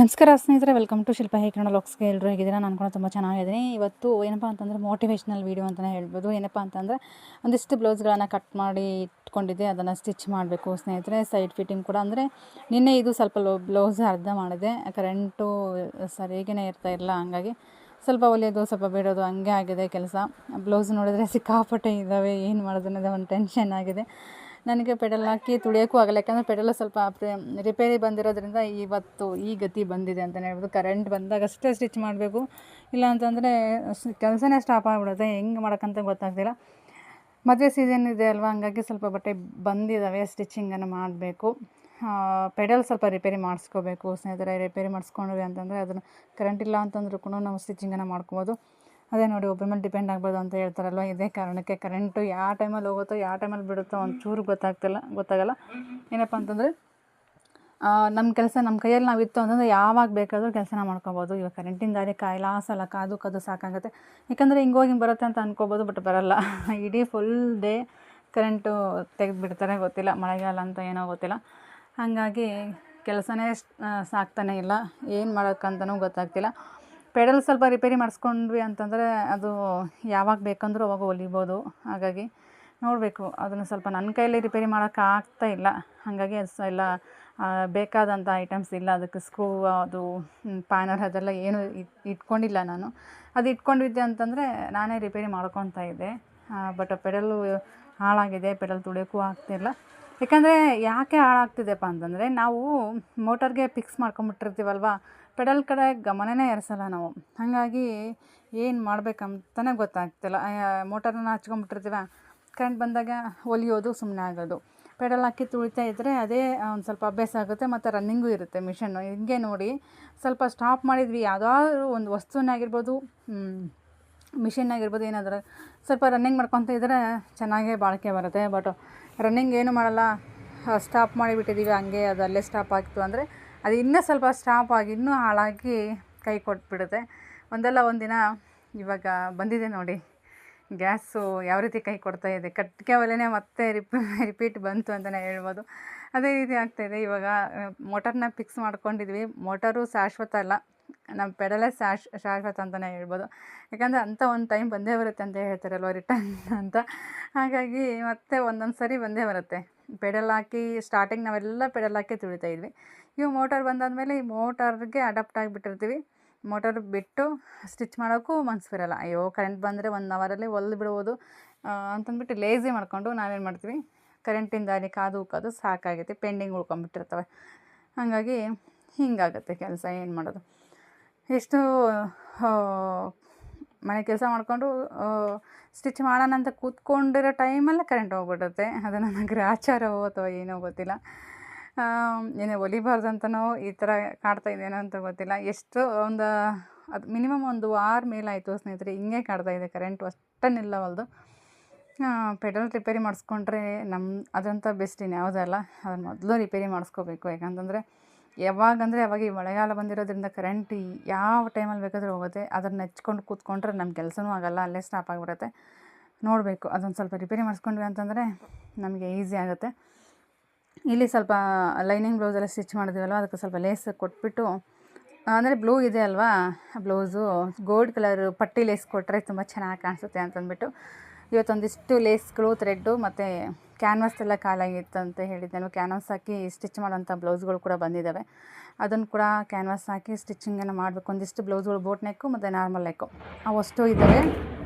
ನಮಸ್ಕಾರ ಸ್ನೇಹಿತರೆ, welcome to ಶಿಲ್ಪ ಹೇ ಕನ್ನಡ ವ್ಲಾಗ್ಸ್ಗೆ ಎಲ್ಲರೂ ಹೇಗಿದ್ದೀರಾ? ನಾನು ಕೂಡ ತುಂಬ ಚೆನ್ನಾಗಿದ್ದೀನಿ. ಇವತ್ತು ಏನಪ್ಪ ಅಂತಂದರೆ ಮೋಟಿವೇಶ್ನಲ್ ವೀಡಿಯೋ ಅಂತಲೇ ಹೇಳ್ಬೋದು. ಏನಪ್ಪ ಅಂತಂದರೆ ಒಂದಿಷ್ಟು ಬ್ಲೌಸ್ಗಳನ್ನು ಕಟ್ ಮಾಡಿ ಇಟ್ಕೊಂಡಿದ್ದೆ, ಅದನ್ನು ಸ್ಟಿಚ್ ಮಾಡಬೇಕು ಸ್ನೇಹಿತರೆ. ಸೈಡ್ ಫಿಟ್ಟಿಂಗ್ ಕೂಡ ಅಂದರೆ ನಿನ್ನೆ ಇದು ಸ್ವಲ್ಪ ಬ್ಲೌಸ್ ಅರ್ಧ ಮಾಡಿದೆ. ಕರೆಂಟು ಸರಿಗೇ ಇರ್ತಾ ಇಲ್ಲ, ಹಂಗಾಗಿ ಸ್ವಲ್ಪ ಹೊಲಿಯೋದು ಸ್ವಲ್ಪ ಬಿಡೋದು ಹಂಗೆ ಆಗಿದೆ ಕೆಲಸ. ಬ್ಲೌಸ್ ನೋಡಿದ್ರೆ ಸಿಕ್ಕಾಪಟ್ಟೆ ಇದ್ದಾವೆ, ಏನು ಮಾಡೋದು ಅನ್ನೋದು ಒಂದು ಟೆನ್ಷನ್ ಆಗಿದೆ. ನನಗೆ ಪೆಡಲ್ ಹಾಕಿ ತುಳಿಯೋಕ್ಕೂ ಆಗಲ್ಲ, ಯಾಕಂದರೆ ಪೆಡಲ್ ಸ್ವಲ್ಪ ರಿಪೇರಿ ಬಂದಿರೋದ್ರಿಂದ ಇವತ್ತು ಈ ಗತಿ ಬಂದಿದೆ ಅಂತಲೇ ಹೇಳ್ಬೋದು. ಕರೆಂಟ್ ಬಂದಾಗಷ್ಟೇ ಸ್ಟಿಚ್ ಮಾಡಬೇಕು, ಇಲ್ಲ ಅಂತಂದರೆ ಕೆಲಸನೇ ಸ್ಟಾಪ್ ಆಗಿಬಿಡುತ್ತೆ. ಹೆಂಗೆ ಮಾಡೋಕ್ಕಂತ ಗೊತ್ತಾಗ್ತಿಲ್ಲ. ಮದುವೆ ಸೀಸನ್ ಇದೆ ಅಲ್ವಾ, ಹಂಗಾಗಿ ಸ್ವಲ್ಪ ಬಟ್ಟೆ ಬಂದಿದ್ದಾವೆ, ಸ್ಟಿಚಿಂಗನ್ನು ಮಾಡಬೇಕು. ಪೆಡಲ್ ಸ್ವಲ್ಪ ರಿಪೇರಿ ಮಾಡಿಸ್ಕೋಬೇಕು ಸ್ನೇಹಿತರೆ. ರಿಪೇರಿ ಮಾಡಿಸ್ಕೊಂಡ್ವಿ ಅಂತಂದರೆ ಅದನ್ನು ಕರೆಂಟ್ ಇಲ್ಲ ಅಂತಂದ್ರೂ ಕೂಡ ನಾವು ಸ್ಟಿಚಿಂಗನ್ನು ಮಾಡ್ಕೋಬೋದು. ಅದೇ ನೋಡಿ, ಒಬ್ಬರ ಮೇಲೆ ಡಿಪೆಂಡ್ ಆಗ್ಬೋದು ಅಂತ ಹೇಳ್ತಾರಲ್ವ, ಇದೇ ಕಾರಣಕ್ಕೆ ಕರೆಂಟು ಯಾವ ಟೈಮಲ್ಲಿ ಹೋಗುತ್ತೋ ಯಾವ ಟೈಮಲ್ಲಿ ಬಿಡುತ್ತೋ ಒಂಚೂರು ಗೊತ್ತಾಗಲ್ಲ. ಏನಪ್ಪ ಅಂತಂದರೆ ನಮ್ಮ ಕೆಲಸ ನಮ್ಮ ಕೈಯಲ್ಲಿ ನಾವು ಇತ್ತು ಅಂತಂದರೆ ಯಾವಾಗ ಬೇಕಾದರೂ ಕೆಲಸನ ಮಾಡ್ಕೊಬೋದು. ಇವಾಗ ಕರೆಂಟಿನ ದಾರಿ ಕಾಯಲಾಸಲ್ಲ, ಕಾದು ಸಾಕಾಗುತ್ತೆ. ಯಾಕಂದರೆ ಹಿಂಗೋಗಿ ಹಿಂಗೆ ಬರುತ್ತೆ ಅಂತ ಅನ್ಕೋಬೋದು, ಬಟ್ ಬರಲ್ಲ. ಇಡೀ ಫುಲ್ ಡೇ ಕರೆಂಟು ತೆಗೆದುಬಿಡ್ತಾರೆ, ಗೊತ್ತಿಲ್ಲ ಮಳೆಗಾಲ ಅಂತ ಏನೋ ಗೊತ್ತಿಲ್ಲ. ಹಾಗಾಗಿ ಕೆಲಸನೇ ಸಾಕ್ತಾನೆ ಇಲ್ಲ, ಏನು ಮಾಡೋಕ್ಕಂತನೂ ಗೊತ್ತಾಗ್ತಿಲ್ಲ. ಪೆಡಲ್ ಸ್ವಲ್ಪ ರಿಪೇರಿ ಮಾಡಿಸ್ಕೊಂಡ್ವಿ ಅಂತಂದರೆ ಅದು ಯಾವಾಗ ಬೇಕಂದ್ರೂ ಅವಾಗ ಹೊಲಿಬೋದು. ಹಾಗಾಗಿ ನೋಡಬೇಕು, ಅದನ್ನು ಸ್ವಲ್ಪ ನನ್ನ ಕೈಯಲ್ಲಿ ರಿಪೇರಿ ಮಾಡೋಕ್ಕಾಗ್ತಾ ಇಲ್ಲ. ಹಾಗಾಗಿ ಅದು ಎಲ್ಲ ಬೇಕಾದಂಥ ಐಟಮ್ಸ್ ಇಲ್ಲ, ಅದಕ್ಕೆ ಸ್ಕ್ರೂ ಅದು ಪ್ಯಾನರ್ ಅದೆಲ್ಲ ಏನು ಇಟ್ಕೊಂಡಿಲ್ಲ ನಾನು. ಅದು ಇಟ್ಕೊಂಡಿದ್ದೆ ಅಂತಂದರೆ ನಾನೇ ರಿಪೇರಿ ಮಾಡ್ಕೊತಾ ಇದ್ದೆ. ಬಟ್ ಪೆಡಲ್ಲು ಹಾಳಾಗಿದೆ, ಪೆಡಲ್ ತುಳಿಯೋಕ್ಕೂ ಆಗ್ತಿಲ್ಲ. ಯಾಕಂದರೆ ಯಾಕೆ ಹಾಳಾಗ್ತಿದೆಯಪ್ಪ ಅಂತಂದರೆ ನಾವು ಮೋಟರ್ಗೆ ಫಿಕ್ಸ್ ಮಾಡ್ಕೊಂಬಿಟ್ಟಿರ್ತೀವಲ್ವ, ಪೆಡಲ್ ಕಡೆ ಗಮನನೇ ಹರಿಸಲ್ಲ ನಾವು. ಹಾಗಾಗಿ ಏನು ಮಾಡಬೇಕಂತಲೇ ಗೊತ್ತಾಗ್ತಿಲ್ಲ. ಮೋಟರನ್ನ ಹಚ್ಕೊಂಬಿಟ್ಟಿರ್ತೀವ, ಕರೆಂಟ್ ಬಂದಾಗ ಹೊಲಿಯೋದು ಸುಮ್ಮನೆ ಆಗೋದು. ಪೆಡಲ್ ಹಾಕಿ ತುಳಿತಾ ಇದ್ದರೆ ಅದೇ ಒಂದು ಸ್ವಲ್ಪ ಅಭ್ಯಾಸ ಆಗುತ್ತೆ, ಮತ್ತು ರನ್ನಿಂಗೂ ಇರುತ್ತೆ ಮಿಷನ್ನು. ಹಿಂಗೆ ನೋಡಿ ಸ್ವಲ್ಪ ಸ್ಟಾಪ್ ಮಾಡಿದ್ವಿ, ಯಾವುದಾದ್ರೂ ಒಂದು ವಸ್ತುವನ್ನಾಗಿರ್ಬೋದು, ಮಿಷಿನ್ನಾಗಿರ್ಬೋದು, ಏನಾದರೂ ಸ್ವಲ್ಪ ರನ್ನಿಂಗ್ ಮಾಡ್ಕೊತ ಇದ್ದರೆ ಚೆನ್ನಾಗೇ ಬಾಳಿಕೆ ಬರುತ್ತೆ. ಬಟ್ ರನ್ನಿಂಗ್ ಏನು ಮಾಡಲ್ಲ, ಸ್ಟಾಪ್ ಮಾಡಿಬಿಟ್ಟಿದ್ದೀವಿ, ಹಂಗೆ ಅದು ಅಲ್ಲೇ ಸ್ಟಾಪ್ ಆಗ್ತು ಅಂದರೆ ಅದು ಇನ್ನೂ ಸ್ವಲ್ಪ ಸ್ಟಾಪ್ ಆಗಿ ಇನ್ನೂ ಹಾಳಾಗಿ ಕೈ ಕೊಟ್ಬಿಡುತ್ತೆ. ಒಂದಲ್ಲ ಒಂದಿನ ಇವಾಗ ಬಂದಿದೆ ನೋಡಿ, ಗ್ಯಾಸು ಯಾವ ರೀತಿ ಕೈ ಕೊಡ್ತಾ ಇದೆ. ಕಟ್ಟಿಗೆ ಒಲೆನೇ ಮತ್ತೆ ರಿಪೀಟ್ ಬಂತು ಅಂತಲೇ ಹೇಳ್ಬೋದು. ಅದೇ ರೀತಿ ಆಗ್ತಾಯಿದೆ. ಇವಾಗ ಮೋಟರ್ನ ಫಿಕ್ಸ್ ಮಾಡ್ಕೊಂಡಿದ್ವಿ. ಮೋಟರು ಶಾಶ್ವತ ಅಲ್ಲ, ನಮ್ಮ ಪೆಡಲೇ ಶಾಶ್ವತ ಅಂತಲೇ ಹೇಳ್ಬೋದು. ಯಾಕಂದರೆ ಅಂಥ ಒಂದು ಟೈಮ್ ಬಂದೇ ಬರುತ್ತೆ ಅಂತ ಹೇಳ್ತಾರಲ್ವ, ರಿಟರ್ನ್ ಅಂತ. ಹಾಗಾಗಿ ಮತ್ತೆ ಒಂದೊಂದು ಸರಿ ಬಂದೇ ಬರುತ್ತೆ. ಪೆಡಲ್ ಹಾಕಿ ಸ್ಟಾರ್ಟಿಂಗ್ ನಾವೆಲ್ಲ ಪೆಡಲ್ ಹಾಕಿ ತುಳಿತಾ ಇದ್ವಿ. ಇವು ಮೋಟರ್ ಬಂದಾದಮೇಲೆ ಈ ಮೋಟರ್ಗೆ ಅಡಾಪ್ಟ್ ಆಗಿಬಿಟ್ಟಿರ್ತೀವಿ. ಮೋಟರ್ ಬಿಟ್ಟು ಸ್ಟಿಚ್ ಮಾಡೋಕ್ಕೂ ಮನಸ್ಸು ಬರೋಲ್ಲ. ಅಯ್ಯೋ ಕರೆಂಟ್ ಬಂದರೆ 1 ಅವರಲ್ಲಿ ಹೊಲ್ದು ಬಿಡ್ಬೋದು ಅಂತಂದ್ಬಿಟ್ಟು ಲೇಝಿ ಮಾಡ್ಕೊಂಡು ನಾವೇನು ಮಾಡ್ತೀವಿ, ಕರೆಂಟಿನ ದಾರಿ ಕಾದು ಸಾಕಾಗೈತೆ, ಪೆಂಡಿಂಗ್ ಉಳ್ಕೊಂಬಿಟ್ಟಿರ್ತವೆ. ಹಾಗಾಗಿ ಹಿಂಗಾಗುತ್ತೆ ಕೆಲಸ. ಏನು ಮಾಡೋದು, ಎಷ್ಟು ಮನೆ ಕೆಲಸ ಮಾಡಿಕೊಂಡು ಸ್ಟಿಚ್ ಮಾಡೋಣ ಅಂತ ಕೂತ್ಕೊಂಡಿರೋ ಟೈಮಲ್ಲೇ ಕರೆಂಟ್ ಹೋಗ್ಬಿಡುತ್ತೆ. ಅದು ನನಗೆ ಗ್ರಾಚಾರವೋ ಅಥವಾ ಏನೋ ಗೊತ್ತಿಲ್ಲ. ಏನೇ ಹೊಲಿಬಾರ್ದು ಅಂತನೋ ಈ ಥರ ಕಾಡ್ತಾ ಇದೇನೋ ಅಂತ ಗೊತ್ತಿಲ್ಲ. ಎಷ್ಟು ಅದು ಮಿನಿಮಮ್ 1 ವಾರ ಮೇಲಾಯಿತು ಸ್ನೇಹಿತರೆ, ಹಿಂಗೆ ಕಾಡ್ತಾಯಿದೆ ಕರೆಂಟು, ಅಷ್ಟೇ ನಿಲ್ಲವಲ್ದು. ಪೆಡಲ್ ರಿಪೇರಿ ಮಾಡಿಸ್ಕೊಂಡ್ರೆ ಅದಂಥ ಬೆಸ್ಟ್ ಇನ್ಯಾವುದೂ ಅಲ್ಲ. ಅದನ್ನು ಮೊದಲು ರಿಪೇರಿ ಮಾಡಿಸ್ಕೋಬೇಕು. ಯಾಕಂತಂದರೆ ಯಾವಾಗಂದರೆ ಅವಾಗ ಈ ಮಳೆಗಾಲ ಬಂದಿರೋದ್ರಿಂದ ಕರೆಂಟ್ ಯಾವ ಟೈಮಲ್ಲಿ ಬೇಕಾದರೂ ಹೋಗುತ್ತೆ. ಅದನ್ನು ನೆಚ್ಕೊಂಡು ಕೂತ್ಕೊಂಡ್ರೆ ನಮ್ಮ ಕೆಲಸನೂ ಆಗೋಲ್ಲ, ಅಲ್ಲೇ ಸ್ಟಾಪ್ ಆಗಿಬಿಡುತ್ತೆ. ನೋಡಬೇಕು, ಅದೊಂದು ಸ್ವಲ್ಪ ರಿಪೇರಿ ಮಾಡಿಸ್ಕೊಂಡ್ವಿ ಅಂತಂದರೆ ನಮಗೆ ಈಸಿ ಆಗುತ್ತೆ. ಇಲ್ಲಿ ಸ್ವಲ್ಪ ಲೈನಿಂಗ್ ಬ್ಲೌಸೆಲ್ಲ ಸ್ಟಿಚ್ ಮಾಡಿದ್ವಲ್ವ, ಅದಕ್ಕೆ ಸ್ವಲ್ಪ ಲೇಸ್ ಕೊಟ್ಬಿಟ್ಟು, ಅಂದರೆ ಬ್ಲೂ ಇದೆ ಅಲ್ವಾ ಬ್ಲೌಸು, ಗೋಲ್ಡ್ ಕಲರ್ ಪಟ್ಟಿ ಲೇಸ್ ಕೊಟ್ಟರೆ ತುಂಬ ಚೆನ್ನಾಗಿ ಕಾಣಿಸುತ್ತೆ ಅಂತಂದ್ಬಿಟ್ಟು ಇವತ್ತೊಂದಿಷ್ಟು ಲೇಸ್ಗಳು, ಥ್ರೆಡ್ಡು ಮತ್ತು ಕ್ಯಾನ್ವಾಸ್ ಎಲ್ಲ ಖಾಲಿಯಾಗಿತ್ತು ಅಂತ ಹೇಳಿದ್ದೆನೋ, ಕ್ಯಾನ್ವಾಸ್ ಹಾಕಿ ಸ್ಟಿಚ್ ಮಾಡೋಂಥ ಬ್ಲೌಸ್ಗಳು ಕೂಡ ಬಂದಿದ್ದಾವೆ. ಅದನ್ನು ಕೂಡ ಕ್ಯಾನ್ವಾಸ್ ಹಾಕಿ ಸ್ಟಿಚಿಂಗನ್ನು ಮಾಡಬೇಕು. ಒಂದಿಷ್ಟು ಬ್ಲೌಸ್ಗಳು ಬೋಟ್ ನೆಕ್ಕು ಮತ್ತು ನಾರ್ಮಲ್ ನೆಕ್ಕು ಅವಷ್ಟು ಇದ್ದಾವೆ.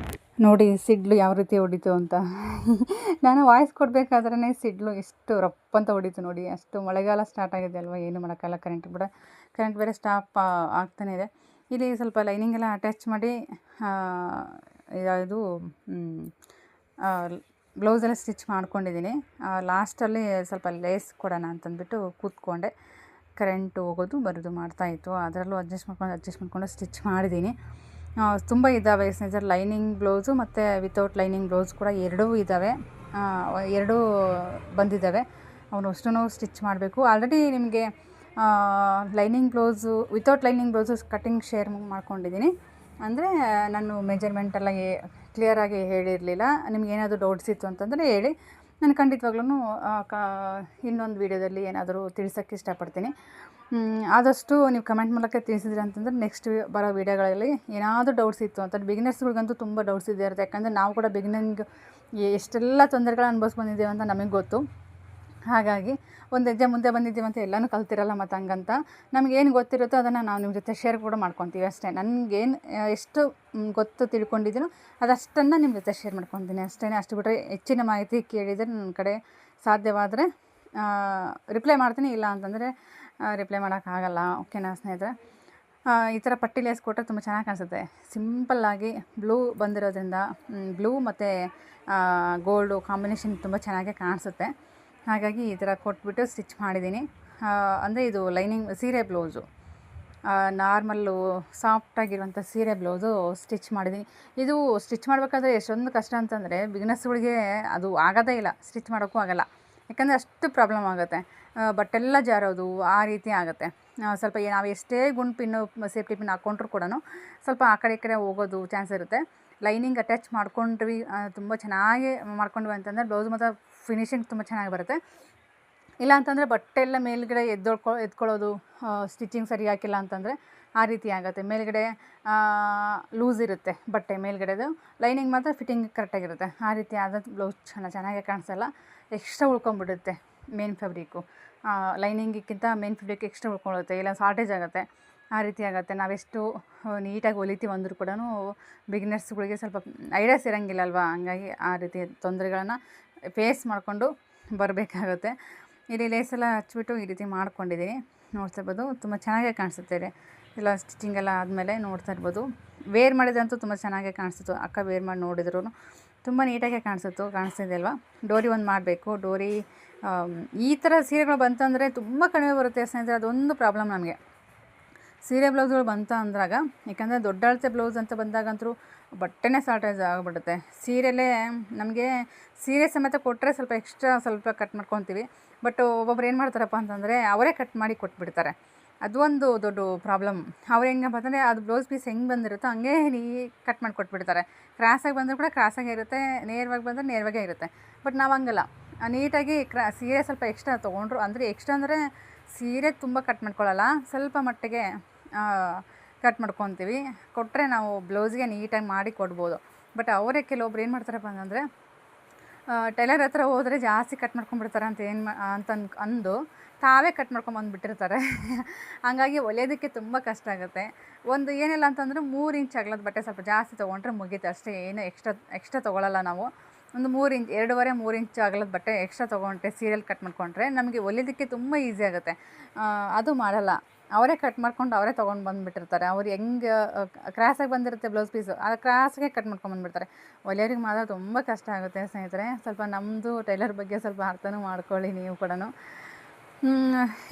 ನೋಡಿ ಸಿಡ್ಲು ಯಾವ ರೀತಿ ಹೊಡಿತು ಅಂತ. ನಾನು ವಾಯ್ಸ್ ಕೊಡಬೇಕಾದ್ರೇ ಸಿಡ್ಲು ಎಷ್ಟು ರಪ್ಪಂತ ಹೊಡಿತು ನೋಡಿ. ಅಷ್ಟು ಮಳೆಗಾಲ ಸ್ಟಾರ್ಟ್ ಆಗಿದೆ ಅಲ್ವ, ಏನು ಮಾಡೋಕ್ಕಲ್ಲ. ಕರೆಂಟ್ ಬೇರೆ ಸ್ಟಾಪ್ ಆಗ್ತಾನೆ ಇದೆ. ಇಲ್ಲಿ ಸ್ವಲ್ಪ ಲೈನಿಂಗ್ ಎಲ್ಲ ಅಟ್ಯಾಚ್ ಮಾಡಿ ಇದು ಬ್ಲೌಸೆಲ್ಲ ಸ್ಟಿಚ್ ಮಾಡ್ಕೊಂಡಿದ್ದೀನಿ. ಲಾಸ್ಟಲ್ಲಿ ಸ್ವಲ್ಪ ಲೇಸ್ ಕೊಡೋಣ ಅಂತಂದ್ಬಿಟ್ಟು ಕೂತ್ಕೊಂಡೆ. ಕರೆಂಟು ಹೋಗೋದು ಬರೋದು ಮಾಡ್ತಾಯಿತ್ತು, ಅದರಲ್ಲೂ ಅಡ್ಜಸ್ಟ್ ಮಾಡ್ಕೊಂಡು ಸ್ಟಿಚ್ ಮಾಡಿದ್ದೀನಿ. ತುಂಬ ಇದ್ದಾವೆ ಸ್ನೇಹಿತರೆ, ಲೈನಿಂಗ್ ಬ್ಲೌಸು ಮತ್ತು ವಿತೌಟ್ ಲೈನಿಂಗ್ ಬ್ಲೌಸ್ ಕೂಡ ಎರಡೂ ಇದ್ದಾವೆ. ಎರಡೂ ಬಂದಿದ್ದಾವೆ. ಅವನು ಅಷ್ಟೂ ಸ್ಟಿಚ್ ಮಾಡಬೇಕು. ಆಲ್ರೆಡಿ ನಿಮಗೆ lining blouse without lining blouse cutting share ಮಾಡ್ಕೊಂಡಿದ್ದೀನಿ. ಅಂದರೆ ನಾನು ಮೆಜರ್ಮೆಂಟೆಲ್ಲ ಕ್ಲಿಯರಾಗಿ ಹೇಳಿರಲಿಲ್ಲ. ನಿಮ್ಗೇನಾದರೂ ಡೌಟ್ಸ್ ಇತ್ತು ಅಂತಂದರೆ ಹೇಳಿ, ನಾನು ಖಂಡಿತವಾಗ್ಲೂ ಇನ್ನೊಂದು ವೀಡಿಯೋದಲ್ಲಿ ಏನಾದರೂ ತಿಳಿಸೋಕ್ಕೆ ಇಷ್ಟಪಡ್ತೀನಿ. ಆದಷ್ಟು ನೀವು ಕಮೆಂಟ್ ಮೂಲಕ ತಿಳಿಸಿದ್ರಿ ಅಂತಂದರೆ ನೆಕ್ಸ್ಟ್ ಬರೋ ವೀಡಿಯೋಗಳಲ್ಲಿ ಏನಾದರೂ ಡೌಟ್ಸ್ ಇತ್ತು ಅಂತ ಬಿಗಿನರ್ಸ್ಗಳಿಗಂತೂ ತುಂಬ ಡೌಟ್ಸ್ ಇದೆ ಇರುತ್ತೆ. ಯಾಕಂದರೆ ನಾವು ಕೂಡ ಬಿಗಿನಿಂಗ್ ಎಷ್ಟೆಲ್ಲ ತೊಂದರೆಗಳು ಅನುಭವಿಸ್ಕೊಂಡಿದ್ದೀವಿ ಅಂತ ನಮಗೆ ಗೊತ್ತು. ಹಾಗಾಗಿ ಒಂದು ಹೆಜ್ಜೆ ಮುಂದೆ ಬಂದಿದ್ದೀವಿ ಅಂತ ಎಲ್ಲನೂ ಕಲ್ತಿರಲ್ಲ ಮತ್ತು ಹಂಗಂತ ನಮಗೇನು ಗೊತ್ತಿರುತ್ತೋ ಅದನ್ನು ನಾವು ನಿಮ್ಮ ಜೊತೆ ಶೇರ್ ಕೂಡ ಮಾಡ್ಕೊತೀವಿ ಅಷ್ಟೇ. ನನಗೇನು ಎಷ್ಟು ಗೊತ್ತು ತಿಳ್ಕೊಂಡಿದ್ದೀನೋ ಅದಷ್ಟನ್ನು ನಿಮ್ಮ ಜೊತೆ ಶೇರ್ ಮಾಡ್ಕೊತೀನಿ ಅಷ್ಟೇ. ಅಷ್ಟು ಬಿಟ್ಟರೆ ಹೆಚ್ಚಿನ ಮಾಹಿತಿ ಕೇಳಿದರೆ ನನ್ನ ಕಡೆ ಸಾಧ್ಯವಾದರೆ ರಿಪ್ಲೈ ಮಾಡ್ತೀನಿ, ಇಲ್ಲ ಅಂತಂದರೆ ರಿಪ್ಲೈ ಮಾಡೋಕ್ಕಾಗಲ್ಲ. ಓಕೆನಾ ಸ್ನೇಹಿತರೆ? ಈ ಥರ ಪಟ್ಟಿ ಲೇಸ್ ಕೊಟ್ಟರೆ ತುಂಬ ಚೆನ್ನಾಗಿ ಕಾಣಿಸುತ್ತೆ. ಸಿಂಪಲ್ಲಾಗಿ ಬ್ಲೂ ಬಂದಿರೋದ್ರಿಂದ ಬ್ಲೂ ಮತ್ತು ಗೋಲ್ಡು ಕಾಂಬಿನೇಷನ್ ತುಂಬ ಚೆನ್ನಾಗೇ ಕಾಣಿಸುತ್ತೆ. ಹಾಗಾಗಿ ಈ ಥರ ಕೊಟ್ಬಿಟ್ಟು ಸ್ಟಿಚ್ ಮಾಡಿದ್ದೀನಿ. ಅಂದರೆ ಇದು ಲೈನಿಂಗ್ ಸೀರೆ ಬ್ಲೌಸು, ನಾರ್ಮಲ್ಲು ಸಾಫ್ಟಾಗಿರುವಂಥ ಸೀರೆ ಬ್ಲೌಸು ಸ್ಟಿಚ್ ಮಾಡಿದ್ದೀನಿ. ಇದು ಸ್ಟಿಚ್ ಮಾಡಬೇಕಾದ್ರೆ ಎಷ್ಟೊಂದು ಕಷ್ಟ ಅಂತಂದರೆ ಬಿಗಿನರ್ಸ್ಗಳಿಗೆ ಅದು ಆಗೋದೇ ಇಲ್ಲ, ಸ್ಟಿಚ್ ಮಾಡೋಕ್ಕೂ ಆಗೋಲ್ಲ. ಯಾಕಂದರೆ ಅಷ್ಟು ಪ್ರಾಬ್ಲಮ್ ಆಗುತ್ತೆ, ಬಟ್ಟೆಲ್ಲ ಜಾರೋದು ಆ ರೀತಿ ಆಗುತ್ತೆ. ಸ್ವಲ್ಪ ನಾವು ಎಷ್ಟೇ ಗುಂಡು ಪಿನ್ನು ಸೇಫ್ಟಿ ಪಿನ್ ಹಾಕ್ಕೊಂಡ್ರು ಕೂಡ ಸ್ವಲ್ಪ ಆ ಕಡೆ ಈ ಕಡೆ ಹೋಗೋದು ಚಾನ್ಸ್ ಇರುತ್ತೆ. ಲೈನಿಂಗ್ ಅಟ್ಯಾಚ್ ಮಾಡ್ಕೊಂಡ್ರಿ ತುಂಬ ಚೆನ್ನಾಗಿ ಮಾಡ್ಕೊಂಡ್ವಿ ಅಂತಂದರೆ ಬ್ಲೌಸ್ ಮತ್ತು ಫಿನಿಶಿಂಗ್ ತುಂಬ ಚೆನ್ನಾಗಿ ಬರುತ್ತೆ. ಇಲ್ಲ ಅಂತಂದರೆ ಬಟ್ಟೆ ಎಲ್ಲ ಮೇಲ್ಗಡೆ ಎತ್ಕೊಳ್ಳೋದು, ಸ್ಟಿಚಿಂಗ್ ಸರಿ ಹಾಕಿಲ್ಲ ಅಂತಂದರೆ ಆ ರೀತಿ ಆಗುತ್ತೆ. ಮೇಲ್ಗಡೆ ಲೂಸ್ ಇರುತ್ತೆ ಬಟ್ಟೆ ಮೇಲ್ಗಡೆದು, ಲೈನಿಂಗ್ ಮಾತ್ರ ಫಿಟ್ಟಿಂಗ್ ಕರೆಕ್ಟಾಗಿರುತ್ತೆ. ಆ ರೀತಿ ಆದ ಬ್ಲೌಸ್ ಚೆನ್ನಾಗಿ ಕಾಣಿಸಲ್ಲ, ಎಕ್ಸ್ಟ್ರಾ ಉಳ್ಕೊಂಬಿಡುತ್ತೆ ಮೇನ್ ಫ್ಯಾಬ್ರಿಕ್ಕು. ಲೈನಿಂಗಿಕ್ಕಿಂತ ಮೇನ್ ಫ್ಯಾಬ್ರಿಕ್ ಎಕ್ಸ್ಟ್ರಾ ಉಳ್ಕೊಳ್ಳುತ್ತೆ, ಇಲ್ಲ ಶಾರ್ಟೇಜ್ ಆಗುತ್ತೆ. ಆ ರೀತಿ ಆಗುತ್ತೆ. ನಾವೆಷ್ಟು ನೀಟಾಗಿ ಹೊಲಿತೀವಿ ಅಂದರೂ ಕೂಡ ಬಿಗಿನರ್ಸ್ಗಳಿಗೆ ಸ್ವಲ್ಪ ಐಡಿಯಾಸ್ ಇರೋಂಗಿಲ್ಲ ಅಲ್ವಾ. ಹಂಗಾಗಿ ಆ ರೀತಿ ತೊಂದರೆಗಳನ್ನು ಫೇಸ್ ಮಾಡಿಕೊಂಡು ಬರಬೇಕಾಗುತ್ತೆ. ಇಲ್ಲಿ ಲೇಸೆಲ್ಲ ಹಚ್ಬಿಟ್ಟು ಈ ರೀತಿ ಮಾಡ್ಕೊಂಡಿದ್ದೀನಿ, ನೋಡ್ತಾ ಇರ್ಬೋದು. ತುಂಬ ಚೆನ್ನಾಗೇ ಕಾಣಿಸುತ್ತೆ ಎಲ್ಲ ಸ್ಟಿಚಿಂಗ್ ಎಲ್ಲ ಆದಮೇಲೆ ನೋಡ್ತಾ ಇರ್ಬೋದು. ವೇರ್ ಮಾಡಿದ್ರಂತೂ ತುಂಬ ಚೆನ್ನಾಗೇ ಕಾಣಿಸ್ತು. ಅಕ್ಕ ವೇರ್ ಮಾಡಿ ನೋಡಿದ್ರು ತುಂಬ ನೀಟಾಗೆ ಕಾಣಿಸ್ತಿದೆ ಅಲ್ವಾ. ಡೋರಿ ಒಂದು ಮಾಡಬೇಕು. ಡೋರಿ ಈ ಥರ ಸೀರೆಗಳು ಬಂತಂದರೆ ತುಂಬ ಕಡಿಮೆ ಬರುತ್ತೆ ಸ್ನೇಹಿತರೆ. ಅದೊಂದು ಪ್ರಾಬ್ಲಮ್ ನಮಗೆ ಸೀರೆ ಬ್ಲೌಸ್ಗಳು ಬಂತ ಅಂದಾಗ. ಯಾಕಂದರೆ ದೊಡ್ಡ ಅಳತೆ ಬ್ಲೌಸ್ ಅಂತ ಬಂದಾಗಂತೂ ಬಟ್ಟೆನೇ ಶಾರ್ಟೇಜ್ ಆಗಿಬಿಡುತ್ತೆ. ಸೀರೆಲೇ ನಮಗೆ ಸೀರೆ ಸಮೇತ ಕೊಟ್ಟರೆ ಸ್ವಲ್ಪ ಕಟ್ ಮಾಡ್ಕೊತೀವಿ. ಬಟ್ ಒಬ್ಬೊಬ್ರು ಏನು ಮಾಡ್ತಾರಪ್ಪ ಅಂತಂದರೆ ಅವರೇ ಕಟ್ ಮಾಡಿ ಕೊಟ್ಬಿಡ್ತಾರೆ. ಅದು ಒಂದು ದೊಡ್ಡ ಪ್ರಾಬ್ಲಮ್. ಅವ್ರು ಹೆಂಗಪ್ಪ ಅಂತಂದರೆ ಅದು ಬ್ಲೌಸ್ ಪೀಸ್ ಹೆಂಗೆ ಬಂದಿರುತ್ತೋ ಹಂಗೆ ಕಟ್ ಮಾಡಿ ಕೊಟ್ಬಿಡ್ತಾರೆ. ಕ್ರಾಸಾಗಿ ಬಂದರೂ ಕೂಡ ಕ್ರಾಸಾಗೇ ಇರುತ್ತೆ, ನೇರವಾಗಿ ಬಂದರೆ ನೇರವಾಗೇ ಇರುತ್ತೆ. ಬಟ್ ನಾವು ಹಂಗಲ್ಲ, ನೀಟಾಗಿ ಸೀರೆ ಸ್ವಲ್ಪ ಎಕ್ಸ್ಟ್ರಾ ತೊಗೊಂಡ್ರು ಅಂದರೆ ಎಕ್ಸ್ಟ್ರಾ ಅಂದರೆ ಸೀರೆ ತುಂಬ ಕಟ್ ಮಾಡ್ಕೊಳ್ಳಲ್ಲ, ಸ್ವಲ್ಪ ಮಟ್ಟಿಗೆ ಕಟ್ ಮಾಡ್ಕೊತೀವಿ. ಕೊಟ್ಟರೆ ನಾವು ಬ್ಲೌಸ್ಗೆ ನೀಟಾಗಿ ಮಾಡಿ ಕೊಡ್ಬೋದು. ಬಟ್ ಅವರೇ ಕೆಲವೊಬ್ರು ಏನು ಮಾಡ್ತಾರಪ್ಪ ಅಂತಂದರೆ ಟೈಲರ್ ಹತ್ರ ಹೋದರೆ ಜಾಸ್ತಿ ಕಟ್ ಮಾಡ್ಕೊಂಡ್ಬಿಡ್ತಾರೆ ಅಂತ ಅಂದು ತಾವೇ ಕಟ್ ಮಾಡ್ಕೊಂಬಂದುಬಿಟ್ಟಿರ್ತಾರೆ. ಹಂಗಾಗಿ ಹೊಲಿಯೋದಕ್ಕೆ ತುಂಬ ಕಷ್ಟ ಆಗುತ್ತೆ. ಒಂದು ಏನಿಲ್ಲ ಅಂತಂದರೆ 3 ಇಂಚ್ ಅಗಲದ ಬಟ್ಟೆ ಸ್ವಲ್ಪ ಜಾಸ್ತಿ ತೊಗೊಂಡ್ರೆ ಮುಗೀತು ಅಷ್ಟೇ. ಏನು ಎಕ್ಸ್ಟ್ರಾ ತೊಗೊಳ್ಳಲ್ಲ ನಾವು. ಒಂದು 3 ಇಂಚ್ 2.5-3 ಇಂಚ್ ಅಗಲದ ಬಟ್ಟೆ ಎಕ್ಸ್ಟ್ರಾ ತೊಗೊಂಡ್ರೆ ಸೀರಿಯಲ್ ಕಟ್ ಮಾಡ್ಕೊಂಡ್ರೆ ನಮಗೆ ಹೊಲಿಯೋದಕ್ಕೆ ತುಂಬ ಈಸಿ ಆಗುತ್ತೆ. ಅದು ಮಾಡಲ್ಲ, ಅವರೇ ಕಟ್ ಮಾಡ್ಕೊಂಡು ಅವರೇ ತೊಗೊಂಡು ಬಂದುಬಿಟ್ಟಿರ್ತಾರೆ. ಅವ್ರು ಹೆಂಗೆ ಕ್ರಾಸಾಗಿ ಬಂದಿರುತ್ತೆ ಬ್ಲೌಸ್ ಪೀಸು, ಅದು ಕ್ರಾಸಾಗೆ ಕಟ್ ಮಾಡ್ಕೊಂಬಂದುಬಿಡ್ತಾರೆ. ಹೊಲಿಯೋರಿಗೆ ಮಾತ್ರ ತುಂಬ ಕಷ್ಟ ಆಗುತ್ತೆ ಸ್ನೇಹಿತರೆ. ಸ್ವಲ್ಪ ನಮ್ಮದು ಟೈಲರ್ ಬಗ್ಗೆ ಸ್ವಲ್ಪ ಅರ್ಥನೂ ಮಾಡ್ಕೊಳ್ಳಿ ನೀವು ಕೂಡ.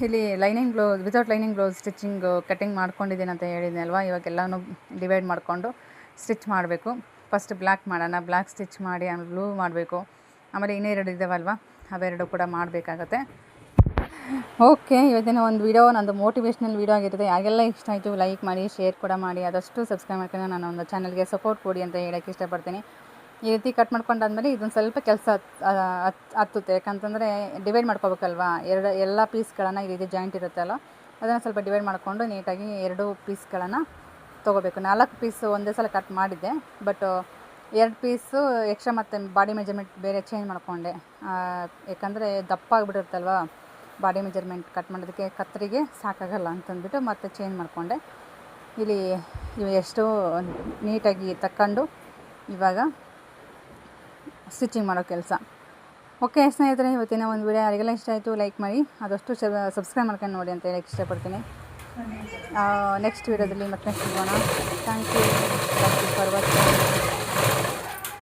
ಇಲ್ಲಿ lining blouse without lining blouse stitching cutting ಮಾಡ್ಕೊಂಡಿದ್ದೀನಿ ಅಂತ ಹೇಳಿದ್ದೆ ಅಲ್ವಾ. ಇವಾಗೆಲ್ಲನೂ ಡಿವೈಡ್ ಮಾಡಿಕೊಂಡು ಸ್ಟಿಚ್ ಮಾಡಬೇಕು. ಫಸ್ಟ್ ಬ್ಲ್ಯಾಕ್ ಮಾಡೋಣ, ಬ್ಲ್ಯಾಕ್ ಸ್ಟಿಚ್ ಮಾಡಿ ಆಮೇಲೆ ಬ್ಲೂ ಮಾಡಬೇಕು. ಆಮೇಲೆ ಇನ್ನೂ 2 ಇದ್ದಾವಲ್ವ, ಅವೆರಡು ಕೂಡ ಮಾಡಬೇಕಾಗತ್ತೆ. ಓಕೆ, ಇವತ್ತಿನ ಒಂದು ವಿಡಿಯೋ ನಂದು ಮೋಟಿವೇಶ್ನಲ್ ವೀಡಿಯೋ ಆಗಿರುತ್ತೆ. ಯಾರಿಗೆಲ್ಲ ಇಷ್ಟ ಆಯಿತು ಲೈಕ್ ಮಾಡಿ, ಶೇರ್ ಕೂಡ ಮಾಡಿ, ಆದಷ್ಟು ಸಬ್ಸ್ಕ್ರೈಬ್ ಮಾಡ್ಕೊಂಡು ನನ್ನ ಒಂದು ಚಾನಲ್ಗೆ ಸಪೋರ್ಟ್ ಕೊಡಿ ಅಂತ ಹೇಳೋಕ್ಕೆ ಇಷ್ಟಪಡ್ತೀನಿ. ಈ ರೀತಿ ಕಟ್ ಮಾಡ್ಕೊಂಡಾದ್ಮೇಲೆ ಇದೊಂದು ಸ್ವಲ್ಪ ಕೆಲಸ ಹತ್ತುತ್ತೆ. ಯಾಕಂತಂದರೆ ಡಿವೈಡ್ ಮಾಡ್ಕೋಬೇಕಲ್ವ, ಎಲ್ಲ ಪೀಸ್ಗಳನ್ನು ಈ ರೀತಿ ಜಾಯಿಂಟ್ ಇರುತ್ತಲ್ಲ, ಅದನ್ನು ಸ್ವಲ್ಪ ಡಿವೈಡ್ ಮಾಡಿಕೊಂಡು ನೀಟಾಗಿ 2 ಪೀಸ್ಗಳನ್ನು ತೊಗೋಬೇಕು. 4 ಪೀಸು ಒಂದೇ ಸಲ ಕಟ್ ಮಾಡಿದ್ದೆ, ಬಟ್ 2 ಪೀಸು ಎಕ್ಸ್ಟ್ರಾ ಮತ್ತು ಬಾಡಿ ಮೆಜರ್ಮೆಂಟ್ ಬೇರೆ ಚೇಂಜ್ ಮಾಡಿಕೊಂಡೆ. ಯಾಕಂದರೆ ದಪ್ಪ ಆಗಿಬಿಟ್ಟಿರುತ್ತಲ್ವ ಬಾಡಿ ಮೆಜರ್ಮೆಂಟ್ ಕಟ್ ಮಾಡೋದಕ್ಕೆ, ಕತ್ತರಿಗೆ ಸಾಕಾಗಲ್ಲ ಅಂತಂದ್ಬಿಟ್ಟು ಮತ್ತೆ ಚೇಂಜ್ ಮಾಡಿಕೊಂಡೆ. ಇಲ್ಲಿ ಎಷ್ಟು ನೀಟಾಗಿ ತಕ್ಕೊಂಡು ಇವಾಗ ಸ್ಟಿಚಿಂಗ್ ಮಾಡೋ ಕೆಲಸ. ಓಕೆ ಸ್ನೇಹಿತರೆ, ಇವತ್ತಿನ ಒಂದು ವಿಡಿಯೋ ಯಾರಿಗೆಲ್ಲ ಇಷ್ಟ ಆಯಿತು ಲೈಕ್ ಮಾಡಿ, ಆದಷ್ಟು ಸಬ್ಸ್ಕ್ರೈಬ್ ಮಾಡ್ಕೊಂಡು ನೋಡಿ ಅಂತ ಹೇಳಕ್ಕೆ ಇಷ್ಟಪಡ್ತೀನಿ. ನೆಕ್ಸ್ಟ್ ವಿಡಿಯೋದಲ್ಲಿ ಮತ್ತೆ ಸಿಗೋಣ. Thank you for watching.